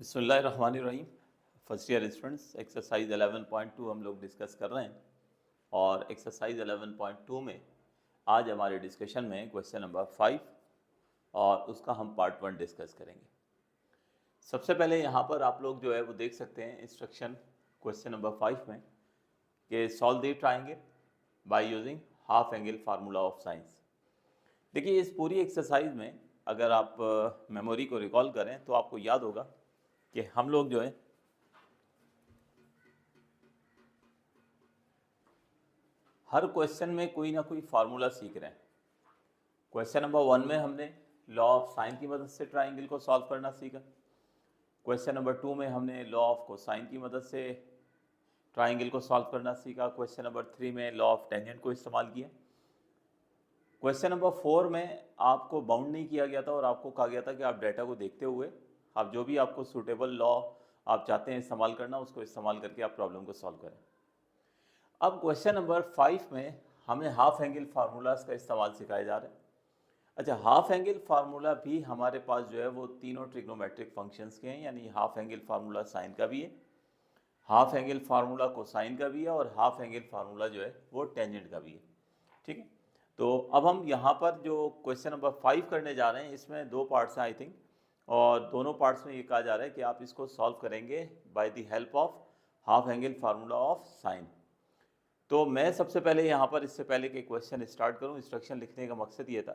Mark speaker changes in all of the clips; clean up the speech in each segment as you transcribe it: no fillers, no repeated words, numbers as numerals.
Speaker 1: बिस्मिल्लाहिर्रहमानिर्रहीम। First year students, exercise 11.2 हम लोग डिस्कस कर रहे हैं और एक्सरसाइज 11.2 में आज हमारे डिस्कशन में क्वेश्चन नंबर 5 और उसका हम पार्ट 1 डिस्कस करेंगे। सबसे पहले यहाँ पर आप लोग जो है वो देख सकते हैं इंस्ट्रक्शन क्वेश्चन नंबर 5 में कि solve the triangle bye using half angle formula of science. देखिए, इस पूरी एक्सरसाइज में अगर आप मेमोरी को रिकॉल करें तो आपको याद होगा कि हम लोग जो है हर क्वेश्चन में कोई ना कोई फार्मूला सीख रहे हैं। क्वेश्चन नंबर 1 में हमने लॉ ऑफ साइन की मदद से ट्राइंगल को सॉल्व करना सीखा। क्वेश्चन नंबर 2 में हमने लॉ ऑफ कोसाइन की मदद से ट्राइंगल को सॉल्व करना सीखा। क्वेश्चन नंबर 3 में लॉ ऑफ टेंजेंट को इस्तेमाल किया। क्वेश्चन नंबर 4 में आपको बाउंड नहीं किया गया था और आपको कहा गया था कि आप डाटा को देखते हुए आप जो भी आपको सूटेबल लॉ आप चाहते हैं इस्तेमाल करना, उसको इस्तेमाल करके आप प्रॉब्लम को सॉल्व करें। अब क्वेश्चन नंबर 5 में हमें हाफ एंगल फार्मूलाज का इस्तेमाल सिखाया जा रहा है। अच्छा, हाफ एंगल फार्मूला भी हमारे पास जो है वो तीनों ट्रिग्नोमेट्रिक फंक्शंस के हैं, यानी हाफ एंगल फार्मूला साइन का भी है, हाफ एंगल फार्मूला कोसाइन का भी है और हाफ एंगल फार्मूला जो है वो टेंजेंट का भी है। ठीक है, तो अब हम यहाँ पर जो क्वेश्चन नंबर 5 करने जा रहे हैं इसमें दो पार्ट्स हैं आई थिंक, और दोनों पार्ट्स में ये कहा जा रहा है कि आप इसको सॉल्व करेंगे by the help of half angle formula of sine. तो मैं सबसे पहले यहाँ पर, इससे पहले कि क्वेश्चन स्टार्ट करूँ, इंस्ट्रक्शन लिखने का मकसद ये था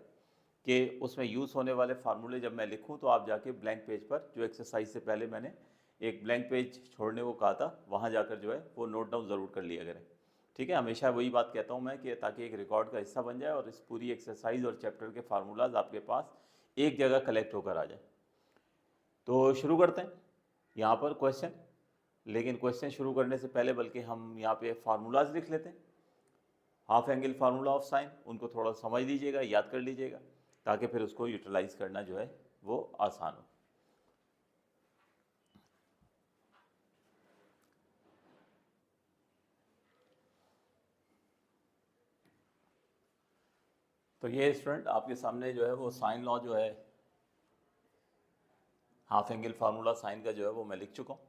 Speaker 1: कि उसमें यूज़ होने वाले फार्मूले जब मैं लिखूँ तो आप जाके ब्लैंक पेज पर, जो एक्सरसाइज से पहले मैंने एक ब्लैंक पेज छोड़ने को कहा था, वहाँ जाकर जो है वो नोट डाउन ज़रूर कर लिया करें। ठीक है, हमेशा वही बात कहता हूँ मैं कि ताकि एक रिकॉर्ड का हिस्सा बन जाए और इस पूरी एक्सरसाइज और चैप्टर के फार्मूलाज आपके पास एक जगह कलेक्ट होकर आ जाए। तो शुरू करते हैं यहाँ पर क्वेश्चन, लेकिन क्वेश्चन शुरू करने से पहले बल्कि हम यहाँ पे फार्मूलाज लिख लेते हैं। Half angle formula of sign, उनको थोड़ा समझ लीजिएगा, याद कर लीजिएगा, ताकि फिर उसको यूटिलाइज करना जो है वो आसान हो। तो ये स्टूडेंट आपके सामने जो है वो साइन लॉ जो है, हाफ एंगल फार्मूला साइन का जो है वो मैं लिख चुका हूँ।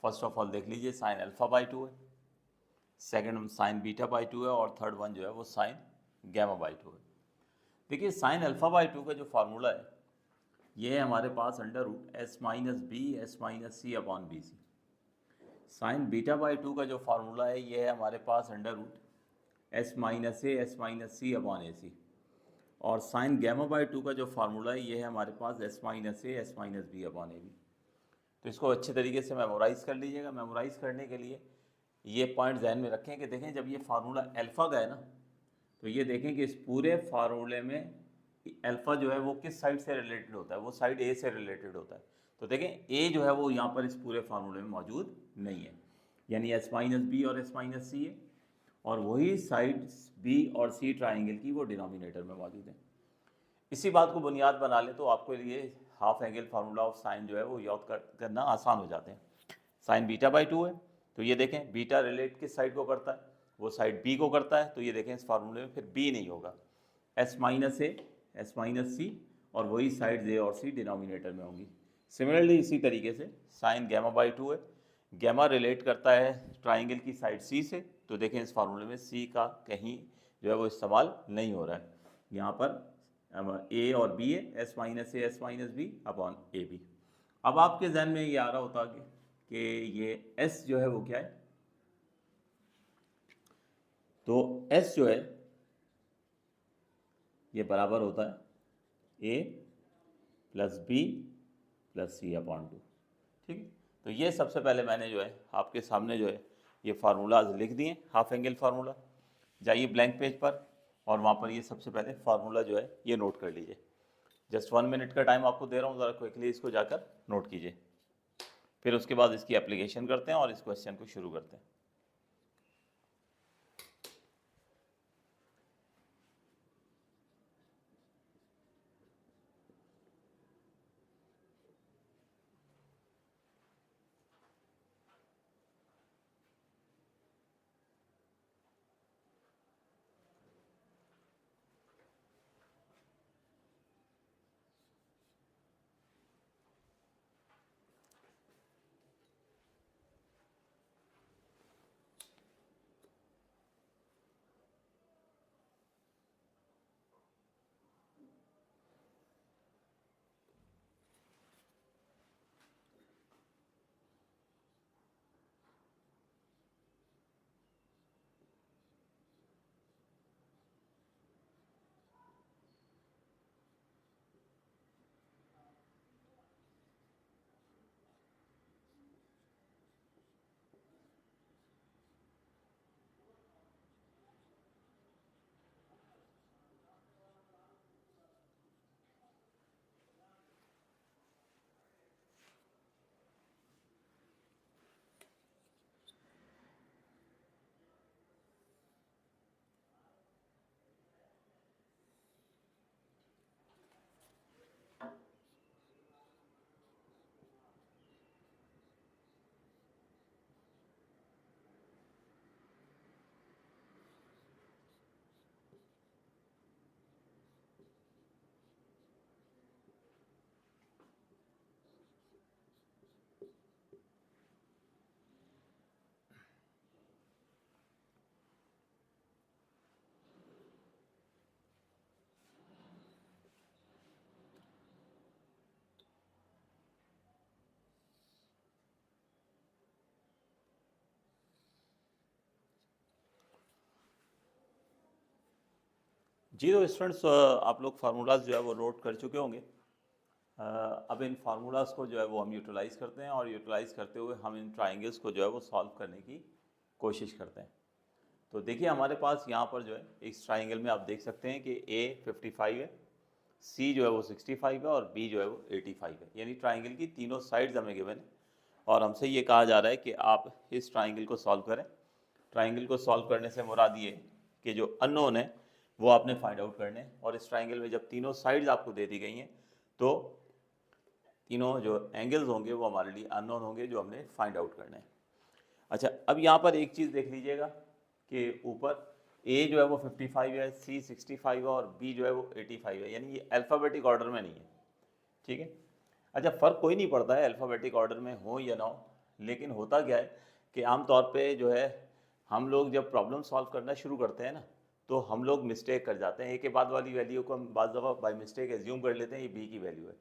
Speaker 1: फर्स्ट ऑफ ऑल देख लीजिए, साइन अल्फा बाई 2 है, सेकेंड साइन बीटा बाई 2 है और थर्ड वन जो है वो साइन गैमा बाई 2 है। देखिए, साइन अल्फा बाई 2 का जो फार्मूला है ये है हमारे पास under root S minus B S minus C upon B C. Sine beta by 2 का जो फार्मूला है ये है हमारे पास under root S minus C upon A C. और साइन गैमा बाई 2 का जो फार्मूला है ये है हमारे पास S minus B upon A B. तो इसको अच्छे तरीके से मेमोराइज़ कर लीजिएगा। मेमोराइज़ करने के लिए ये पॉइंट जहन में रखें कि देखें, जब ये फार्मूला अल्फ़ा का है ना, तो ये देखें कि इस पूरे फार्मूले में अल्फ़ा जो है वो किस साइड से रिलेटेड होता है, वो साइड ए से रिलेटेड होता है। तो देखें, ए जो है वो यहाँ पर इस पूरे फार्मूले में मौजूद नहीं है, यानी एस माइनस बी और एस माइनस सी है, और वही साइड बी और सी ट्राइंगल की वो डिनोमिनेटर में मौजूद है। इसी बात को बुनियाद बना लें तो आपके लिए half angle formula of sign जो है वो याद करना आसान हो जाते हैं। साइन बीटा बाई 2 है, तो ये देखें बीटा रिलेट किस साइड को करता है, वो साइड बी को करता है। तो ये देखें इस फार्मूले में फिर बी नहीं होगा, S minus A S minus C, और वही साइड ए और सी डिनोमिनेटर में होंगी। सिमिलरली इसी तरीके से साइन गैमा बाई 2 है, गैमा रिलेट करता है ट्राइंगल की साइड सी से। तो देखें इस फार्मूले में सी का कहीं जो है वो इस्तेमाल नहीं हो रहा है, यहाँ पर ए और बी है, S minus B upon A B. अब आपके जहन में ये आ रहा होता कि ये एस जो है वो क्या है, तो एस जो है ये बराबर होता है ए प्लस बी प्लस सी अपॉन 2। ठीक है, तो ये सबसे पहले मैंने जो है आपके सामने जो है ये फार्मूलाज लिख दिए, हाफ एंगल फार्मूला। जाइए ब्लैंक पेज पर और वहाँ पर ये सबसे पहले फार्मूला जो है ये नोट कर लीजिए। जस्ट 1 मिनट का टाइम आपको दे रहा हूँ, ज़रा क्विकली इसको जाकर नोट कीजिए, फिर उसके बाद इसकी एप्लीकेशन करते हैं और इस क्वेश्चन को शुरू करते हैं। जी तो स्टूडेंट्स, आप लोग फार्मूलाज जो है वो नोट कर चुके होंगे। अब इन फार्मूलाज को जो है वो हम यूटिलाइज़ करते हैं, और यूटिलाइज़ करते हुए हम इन ट्राइंगल्स को जो है वो सॉल्व करने की कोशिश करते हैं। तो देखिए हमारे पास यहाँ पर जो है इस ट्राइंगल में आप देख सकते हैं कि ए 55 है, सी जो है वो 65 है, और बी जो है वो 85 है। यानी ट्राइंगल की तीनों साइड्स हमें गिवन है, और हमसे ये कहा जा रहा है कि आप इस ट्राइंगल को सॉल्व करें। ट्राइंगल को सॉल्व करने से मुराद ये कि जो अननोन है वो आपने फाइंड आउट करने हैं। और इस ट्राइंगल में जब तीनों साइड्स आपको दे दी गई हैं तो तीनों जो एंगल्स होंगे वो हमारे लिए अननोन होंगे, जो हमने फाइंड आउट करने हैं। अच्छा, अब यहाँ पर एक चीज़ देख लीजिएगा कि ऊपर ए जो है वो 55 है, सी 65 है, और बी जो है वो 85 है। यानी ये अल्फ़ाबेटिक ऑर्डर में नहीं है, ठीक है। अच्छा, फ़र्क कोई नहीं पड़ता है अल्फ़ाबेटिक ऑर्डर में हो या ना हो, लेकिन होता क्या है कि आमतौर पे जो है हम लोग जब प्रॉब्लम सॉल्व करना शुरू करते हैं ना, तो हम लोग मिस्टेक कर जाते हैं। ए के बाद वाली वैल्यू को हम बाज़ दफ़ा बाई मिस्टेक एज्यूम कर लेते हैं ये बी की वैल्यू है,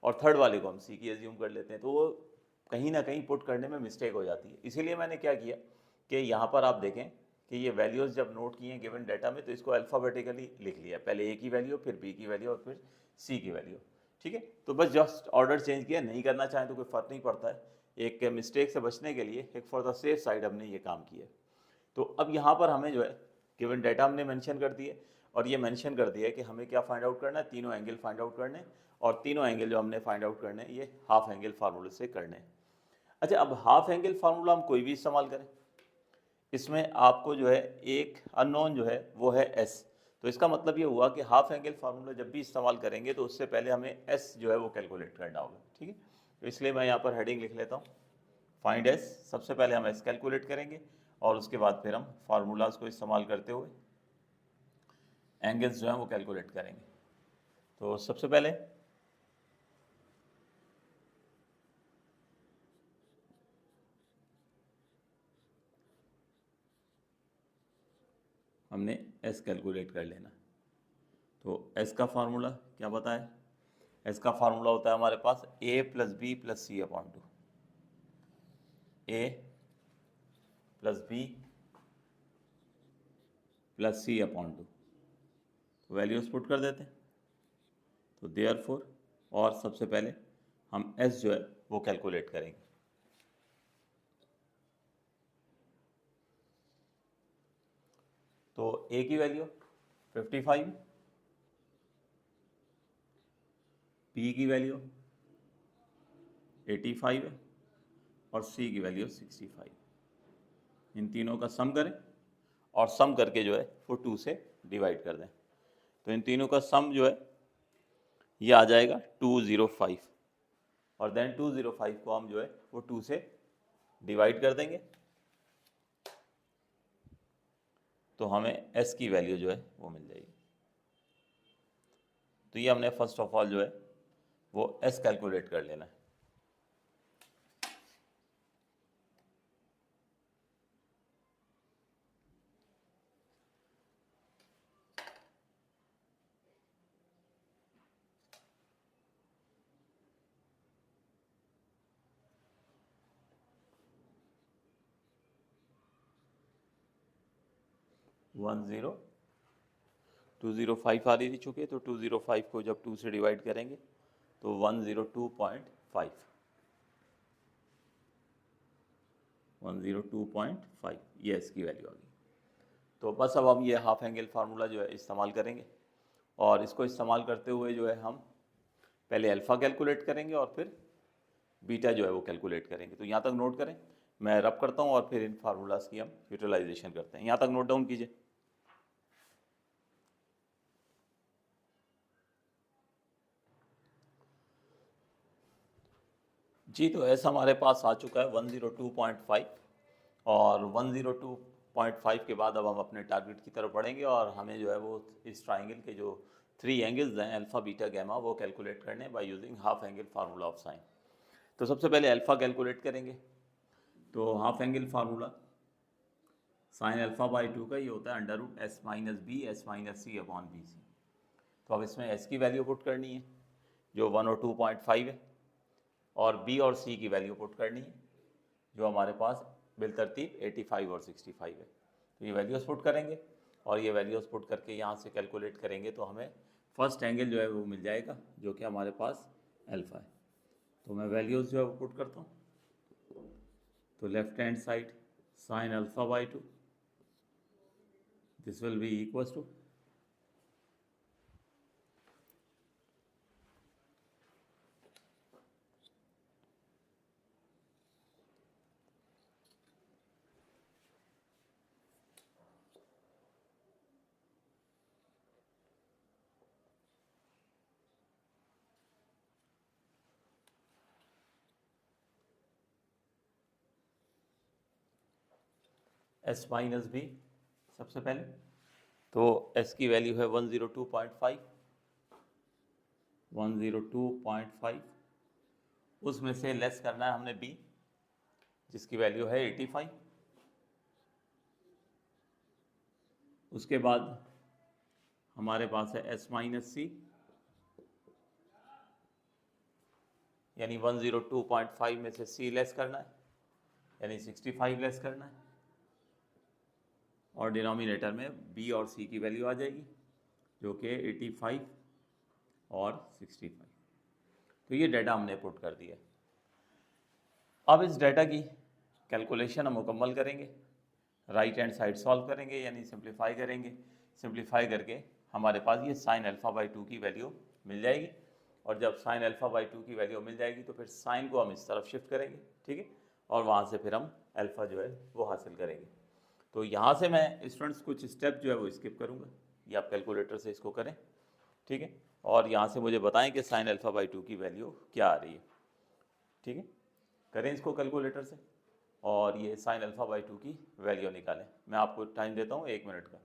Speaker 1: और थर्ड वाले को हम सी की एज्यूम कर लेते हैं, तो वो कहीं ना कहीं पुट करने में मिस्टेक हो जाती है। इसीलिए मैंने क्या किया कि यहाँ पर आप देखें कि ये वैल्यूज़ जब नोट किए हैं गिवन डाटा में, तो इसको अल्फ़ाबेटिकली लिख लिया, पहले ए की वैल्यू, फिर बी की वैल्यू, और फिर सी की वैल्यू, ठीक है। तो बस जस्ट ऑर्डर चेंज किया, नहीं करना चाहें तो कोई फ़र्क नहीं पड़ता है। एक मिस्टेक से बचने के लिए एक फॉर द सेफ साइड हमने ये काम किया है। तो अब यहाँ पर हमें जो है गिवन डाटा हमने मेंशन कर दिए, और ये मेंशन कर दिया है कि हमें क्या फाइंड आउट करना है, तीनों एंगल फाइंड आउट करने हैं, और तीनों एंगल जो हमने फाइंड आउट करने हैं ये हाफ एंगल फार्मूले से करने हैं। अच्छा, अब हाफ एंगल फार्मूला हम कोई भी इस्तेमाल करें, इसमें आपको जो है एक अननोन जो है वो है एस। तो इसका मतलब ये हुआ कि हाफ एंगल फार्मूला जब भी इस्तेमाल करेंगे तो उससे पहले हमें एस जो है वो कैलकुलेट करना होगा, ठीक है। तो इसलिए मैं यहाँ पर हेडिंग लिख लेता हूँ, फाइंड एस। सबसे पहले हम एस कैलकुलेट करेंगे, और उसके बाद फिर हम फार्मूलाज को इस्तेमाल करते हुए एंगल्स जो हैं वो कैलकुलेट करेंगे। तो सबसे पहले हमने एस कैलकुलेट कर लेना। तो एस का फार्मूला क्या पता है? एस का फार्मूला होता है हमारे पास ए प्लस बी प्लस सी अपॉन टू। ए प्लस बी प्लस सी अपॉन टू, वैल्यूज पुट कर देते हैं। तो देयरफॉर, और सबसे पहले हम एस जो है वो कैलकुलेट करेंगे। तो ए की वैल्यू 55, बी की वैल्यू 85 है, और सी की वैल्यू 65। इन तीनों का सम करें, और सम करके जो है वो 2 से डिवाइड कर दें। तो इन तीनों का सम जो है ये आ जाएगा 205, और देन 205 को हम जो है वो 2 से डिवाइड कर देंगे, तो हमें एस की वैल्यू जो है वो मिल जाएगी। तो ये हमने फर्स्ट ऑफ ऑल जो है वो एस कैलकुलेट कर लेना है। वन ज़ीरो 205 आ रही थी चूँकि, तो 205 को जब 2 से डिवाइड करेंगे तो 102.5, 102.5 ये इसकी वैल्यू आ गई। तो बस अब हम ये हाफ एंगल फार्मूला जो है इस्तेमाल करेंगे, और इसको इस्तेमाल करते हुए जो है हम पहले अल्फ़ा कैलकुलेट करेंगे, और फिर बीटा जो है वो कैलकुलेट करेंगे। तो यहाँ तक नोट करें, मैं रब करता हूँ, और फिर इन फार्मूलाज की हम यूटिलाइजेशन करते हैं। यहाँ तक नोट डाउन कीजिए। जी, तो ऐसा हमारे पास आ चुका है 102.5, और 102.5 के बाद अब हम अपने टारगेट की तरफ बढ़ेंगे, और हमें जो है वो इस ट्राइंगल के जो 3 एंगल्स हैं अल्फ़ा बीटा गैमा वो कैलकुलेट करने by using half angle formula of sine. तो सबसे पहले अल्फ़ा कैलकुलेट करेंगे। तो half angle formula sine alpha by 2 का ये होता है under root S minus B S minus C upon B C. तो अब इसमें एस की वैल्यू पुट करनी है जो 102.5 है, और बी और सी की वैल्यू पुट करनी है जो हमारे पास बिलतरतीब 85 और 65 है। तो ये वैल्यूज पुट करेंगे, और ये वैल्यूज़ पुट करके यहाँ से कैलकुलेट करेंगे तो हमें फर्स्ट एंगल जो है वो मिल जाएगा, जो कि हमारे पास अल्फ़ा है। तो मैं वैल्यूज़ जो है वो पुट करता हूँ। तो left hand side sine alpha by 2, this will be equals to S minus B. सबसे पहले तो एस की वैल्यू है 102.5, 102.5, उसमें से लेस करना है हमने बी जिसकी वैल्यू है 85। उसके बाद हमारे पास है एस माइनस सी, यानी 102.5 में से सी लेस करना है, यानी 65 लेस करना है, और डिनोमिनेटर में बी और सी की वैल्यू आ जाएगी जो कि 85 और 65। तो ये डाटा हमने पुट कर दिया। अब इस डाटा की कैलकुलेशन हम मुकम्मल करेंगे, राइट हैंड साइड सॉल्व करेंगे यानी सिंप्लीफाई करेंगे। सिंप्लीफाई करके हमारे पास ये साइन अल्फ़ा बाई 2 की वैल्यू मिल जाएगी, और जब साइन अल्फ़ा बाई 2 की वैल्यू मिल जाएगी तो फिर साइन को हम इस तरफ शिफ्ट करेंगे, ठीक है, और वहाँ से फिर हम अल्फ़ा जो है वो हासिल करेंगे। तो यहाँ से मैं स्टूडेंट्स कुछ स्टेप जो है वो स्किप करूँगा, ये आप कैलकुलेटर से इसको करें, ठीक है, और यहाँ से मुझे बताएं कि साइन अल्फ़ा बाई 2 की वैल्यू क्या आ रही है, ठीक है। करें इसको कैलकुलेटर से और ये साइन अल्फ़ा बाई 2 की वैल्यू निकालें। मैं आपको टाइम देता हूँ 1 मिनट का।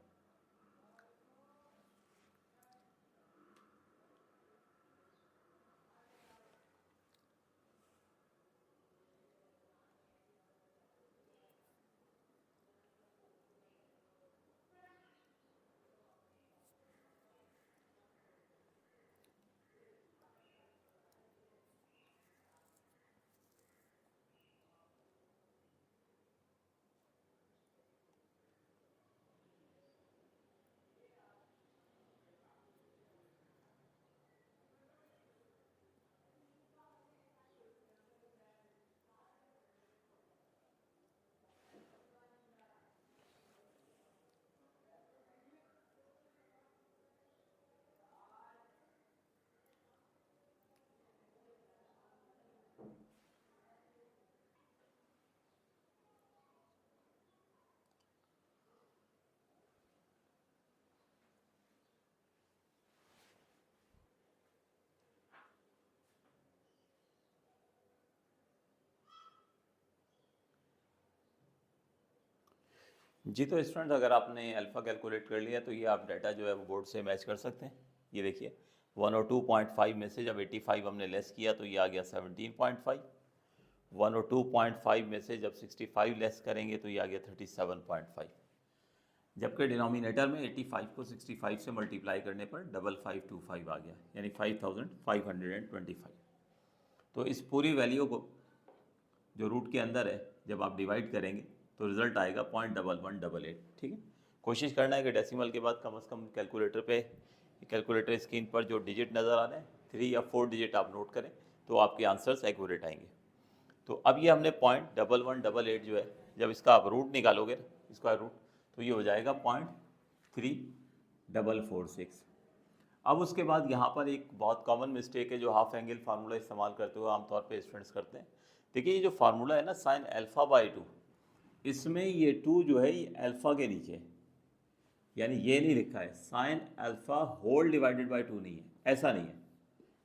Speaker 1: जी तो स्टूडेंट, अगर आपने अल्फ़ा कैलकुलेट कर लिया तो ये आप डाटा जो है वो बोर्ड से मैच कर सकते हैं। ये देखिए 102.5 में से जब 85 हमने लेस किया तो ये आ गया 17.5, 102.5 में से जब 65 लेस करेंगे तो ये आ गया 37.5, जबकि डिनोमिनेटर में 85 को 65 से मल्टीप्लाई करने पर 5525 आ गया, यानी 5525। तो इस पूरी वैल्यू को जो रूट के अंदर है जब आप डिवाइड करेंगे तो रिजल्ट आएगा 0.1188, ठीक है। कोशिश करना है कि डेसिमल के बाद कम से कम कैलकुलेटर स्क्रीन पर जो डिजिट नज़र आ रहे हैं 3 या 4 डिजिट आप नोट करें तो आपके आंसर्स एक्यूरेट आएंगे। तो अब ये हमने 0.1188 जो है, जब इसका आप रूट निकालोगे स्क्वायर रूट तो ये हो जाएगा 0.3446। अब उसके बाद यहाँ पर एक बहुत कॉमन मिस्टेक है जो हाफ एंगल फार्मूला इस्तेमाल करते हुए आमतौर पे स्टूडेंट्स करते हैं। देखिए ये जो फार्मूला है ना साइन अल्फ़ा बाई 2, इसमें ये 2 जो है ये अल्फ़ा के नीचे है, यानी ये नहीं लिखा है sine alpha whole divided by 2, नहीं है, ऐसा नहीं है,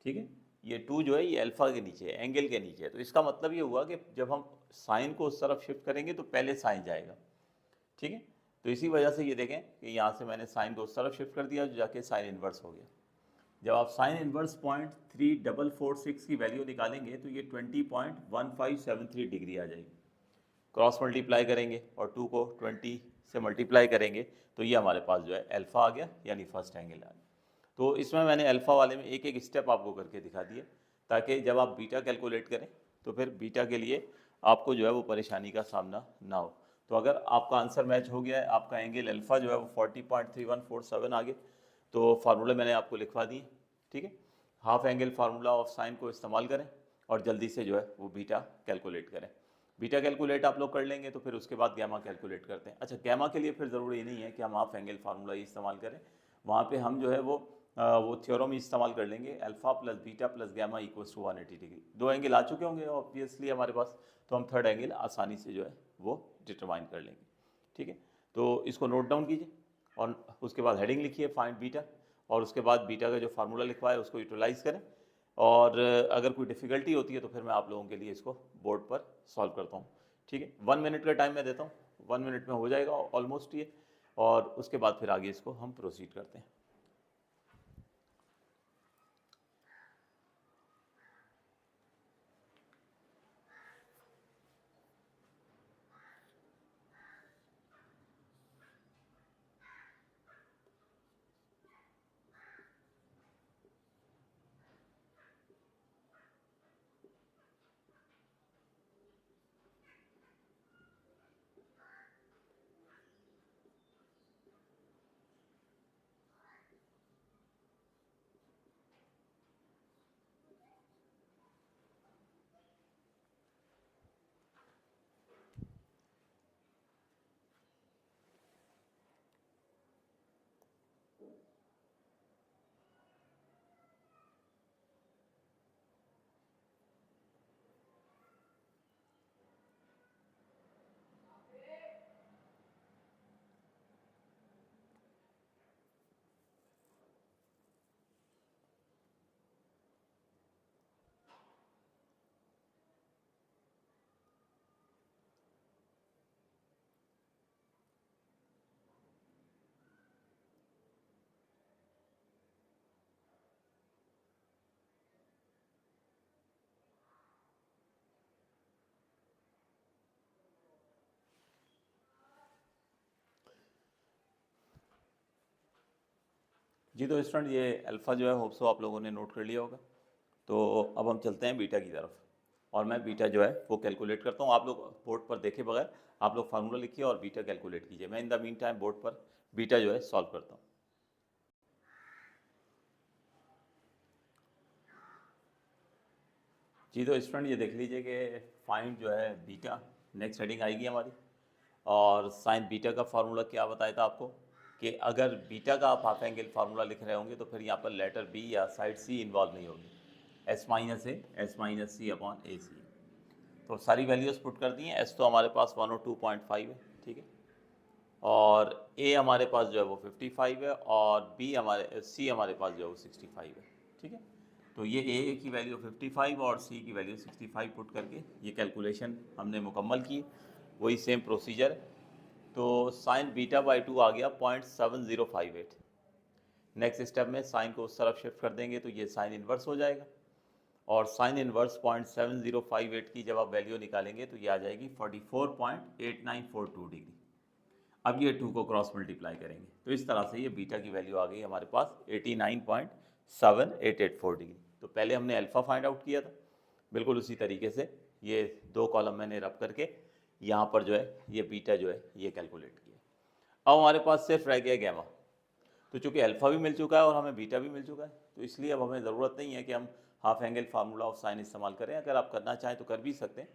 Speaker 1: ठीक है। ये 2 जो है ये अल्फ़ा के नीचे है, एंगल के नीचे है। तो इसका मतलब ये हुआ कि जब हम साइन को उस तरफ शिफ्ट करेंगे तो पहले साइन जाएगा, ठीक है। तो इसी वजह से ये देखें कि यहाँ से मैंने साइन को उस तरफ शिफ्ट कर दिया जो जाके साइन इन्वर्स हो गया। जब आप साइन इन्वर्स 0.3446 की वैल्यू निकालेंगे तो ये 20.1573 डिग्री आ जाएगी। क्रॉस मल्टीप्लाई करेंगे और 2 को 20 से मल्टीप्लाई करेंगे तो ये हमारे पास जो है अल्फ़ा आ गया, यानी फर्स्ट एंगल आ गया। तो इसमें मैंने अल्फ़ा वाले में एक एक स्टेप आपको करके दिखा दिए ताकि जब आप बीटा कैलकुलेट करें तो फिर बीटा के लिए आपको जो है वो परेशानी का सामना ना हो। तो अगर आपका आंसर मैच हो गया है, आपका एंगल अल्फा जो है वो 40.3147 आ गए, तो फार्मूला मैंने आपको लिखवा दिए, ठीक है। Half angle formula of sign को इस्तेमाल करें और जल्दी से जो है वो बीटा कैलकुलेट करें। बीटा कैलकुलेट आप लोग कर लेंगे तो फिर उसके बाद गैमा कैलकुलेट करते हैं। अच्छा, गैमा के लिए फिर ज़रूरी नहीं है कि हम हाफ एंगल फार्मूला ही इस्तेमाल करें, वहाँ पे हम जो है वो थ्योरम ही इस्तेमाल कर लेंगे, alpha plus beta plus gamma equals to 180 degree. दो एंगल आ चुके होंगे ऑब्वियसली हमारे पास, तो हम थर्ड एंगल आसानी से जो है वो डिटरमाइन कर लेंगे, ठीक है। तो इसको नोट डाउन कीजिए और उसके बाद हेडिंग लिखिए फाइंड बीटा, और उसके बाद बीटा का जो फार्मूला लिखवा है उसको यूटिलाइज़ करें। और अगर कोई डिफ़िकल्टी होती है तो फिर मैं आप लोगों के लिए इसको बोर्ड पर सॉल्व करता हूँ, ठीक है। 1 मिनट का टाइम मैं देता हूँ, 1 मिनट में हो जाएगा ऑलमोस्ट ये, और उसके बाद फिर आगे इसको हम प्रोसीड करते हैं। जी तो स्टूडेंट, ये अल्फ़ा जो है होप सो आप लोगों ने नोट कर लिया होगा। तो अब हम चलते हैं बीटा की तरफ, और मैं बीटा जो है वो कैलकुलेट करता हूँ। आप लोग बोर्ड पर देखे बगैर आप लोग फार्मूला लिखिए और बीटा कैलकुलेट कीजिए। मैं in the mean time board पर बीटा जो है सॉल्व करता हूँ। जी तो स्टूडेंट, ये देख लीजिए कि फाइंड जो है बीटा, नेक्स्ट हेडिंग आएगी हमारी। और साइन बीटा का फार्मूला क्या बताया था आपको, कि अगर बीटा का आप हाफ एंगल फार्मूला लिख रहे होंगे तो फिर यहाँ पर लेटर बी या साइड सी इन्वॉल्व नहीं होगी, S minus C upon A सी। तो सारी वैल्यूज़ पुट कर दी हैं। एस तो हमारे पास 102.5 है, ठीक है, और ए हमारे पास जो है वो 55 है, और बी हमारे सी हमारे पास जो है वो 65 है, ठीक है। तो ये ए की वैल्यू 55 और सी की वैल्यू 65 पुट करके ये कैलकुलेशन हमने मुकम्मल की। वही सेम प्रोसीजर है। तो साइन बीटा बाई 2 आ गया 0.7058। नेक्स्ट स्टेप में साइन को उस तरफ शिफ्ट कर देंगे तो ये साइन इन्वर्स हो जाएगा, और साइन इन्वर्स 0.7058 की जब आप वैल्यू निकालेंगे तो ये आ जाएगी 44.8942 डिग्री। अब ये 2 को क्रॉस मल्टीप्लाई करेंगे तो इस तरह से ये बीटा की वैल्यू आ गई हमारे पास 89.7884 डिग्री। तो पहले हमने अल्फ़ा फाइंड आउट किया था, बिल्कुल उसी तरीके से ये दो कॉलम मैंने रब करके यहाँ पर जो है ये बीटा जो है ये कैलकुलेट किया। अब हमारे पास सिर्फ रह गया गैमा। तो चूंकि अल्फ़ा भी मिल चुका है और हमें बीटा भी मिल चुका है, तो इसलिए अब हमें ज़रूरत नहीं है कि हम half angle formula of sign इस्तेमाल करें। अगर आप करना चाहें तो कर भी सकते हैं,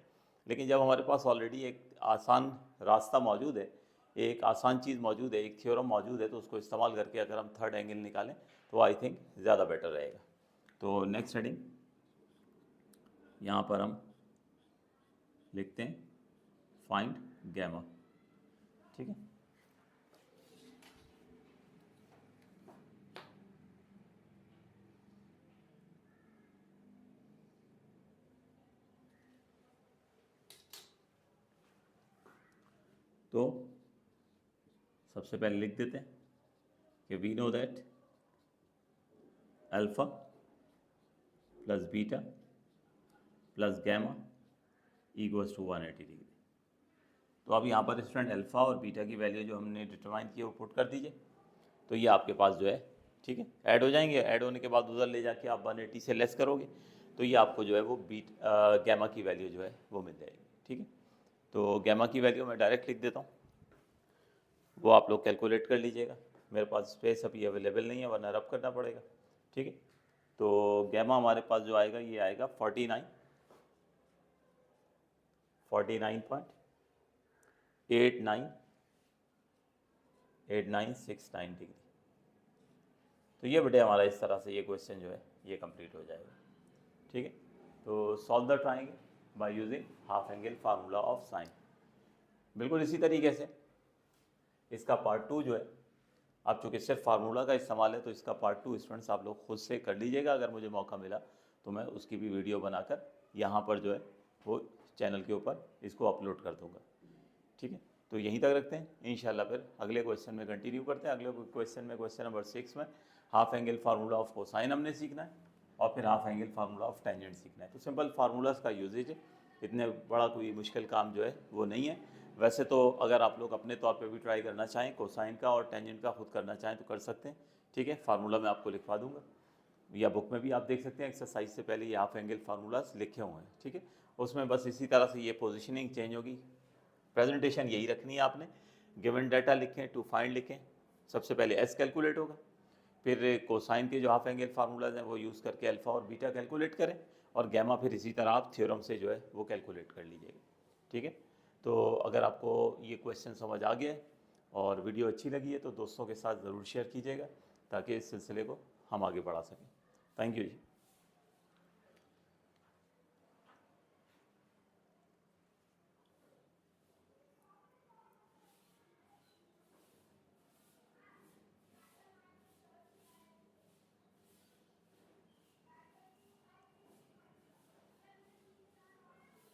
Speaker 1: लेकिन जब हमारे पास ऑलरेडी एक आसान रास्ता मौजूद है, एक आसान चीज़ मौजूद है, एक थ्योरम मौजूद है, तो उसको इस्तेमाल करके अगर हम थर्ड एंगल निकालें तो आई थिंक ज़्यादा बेटर रहेगा। तो नेक्स्ट हेडिंग यहाँ पर हम लिखते हैं फाइंड गैमा, ठीक है। तो सबसे पहले लिख देते हैं कि we know that alpha plus beta plus gamma equals to 180 degree. तो अब यहाँ पर स्टूडेंट अल्फ़ा और बीटा की वैल्यू जो हमने डिटरमाइन की वो पुट कर दीजिए, तो ये आपके पास जो है, ठीक है, ऐड हो जाएंगे। ऐड होने के बाद उधर ले जाके आप 180 से लेस करोगे तो ये आपको जो है वो गैमा की वैल्यू जो है वो मिल जाएगी, ठीक है। तो गैमा की वैल्यू मैं डायरेक्ट लिख देता हूँ, वो आप लोग कैलकुलेट कर लीजिएगा। मेरे पास स्पेस अभी अवेलेबल नहीं है, वरना रब करना पड़ेगा। ठीक है, तो गैमा हमारे पास जो आएगा ये आएगा 49.8969 डिग्री। तो ये बेटे हमारा इस तरह से ये क्वेश्चन जो है ये कंप्लीट हो जाएगा। ठीक है, तो solve the triangle bye using half angle formula of sign. बिल्कुल इसी तरीके से इसका पार्ट 2 जो है, आप चूँकि सिर्फ फार्मूला का इस्तेमाल है तो इसका पार्ट 2 स्टूडेंट्स आप लोग खुद से कर लीजिएगा। अगर मुझे मौका मिला तो मैं उसकी भी वीडियो बनाकर यहाँ पर जो है वो चैनल के ऊपर इसको अपलोड कर दूँगा। ठीक है, तो यहीं तक रखते हैं, इंशाल्लाह फिर अगले क्वेश्चन में कंटिन्यू करते हैं। अगले क्वेश्चन में, क्वेश्चन नंबर 6 में half angle formula of cosine हमने सीखना है और फिर half angle formula of tangent सीखना है। तो सिंपल फार्मूलाज का यूजेज है, इतने बड़ा कोई मुश्किल काम जो है वो नहीं है। वैसे तो अगर आप लोग अपने तौर पे भी ट्राई करना चाहें, कोसाइन का और टेंजेंट का खुद करना चाहें तो कर सकते हैं। ठीक है, फार्मूला मैं आपको लिखवा दूंगा, या बुक में भी आप देख सकते हैं, एक्सरसाइज से पहले ये हाफ एंगल फार्मूलाज लिखे हुए हैं। ठीक है, उसमें बस इसी तरह से ये पोजिशनिंग चेंज होगी, प्रेजेंटेशन यही रखनी है आपने। गिवन डाटा लिखें, टू फाइंड लिखें, सबसे पहले एस कैलकुलेट होगा, फिर कोसाइन के जो हाफ एंगल फार्मूलाज हैं वो यूज़ करके अल्फ़ा और बीटा कैलकुलेट करें, और गैमा फिर इसी तरह आप थ्योरम से जो है वो कैलकुलेट कर लीजिएगा। ठीक है, तो अगर आपको ये क्वेश्चन समझ आ गया है और वीडियो अच्छी लगी है तो दोस्तों के साथ ज़रूर शेयर कीजिएगा, ताकि इस सिलसिले को हम आगे बढ़ा सकें। Thank you ji.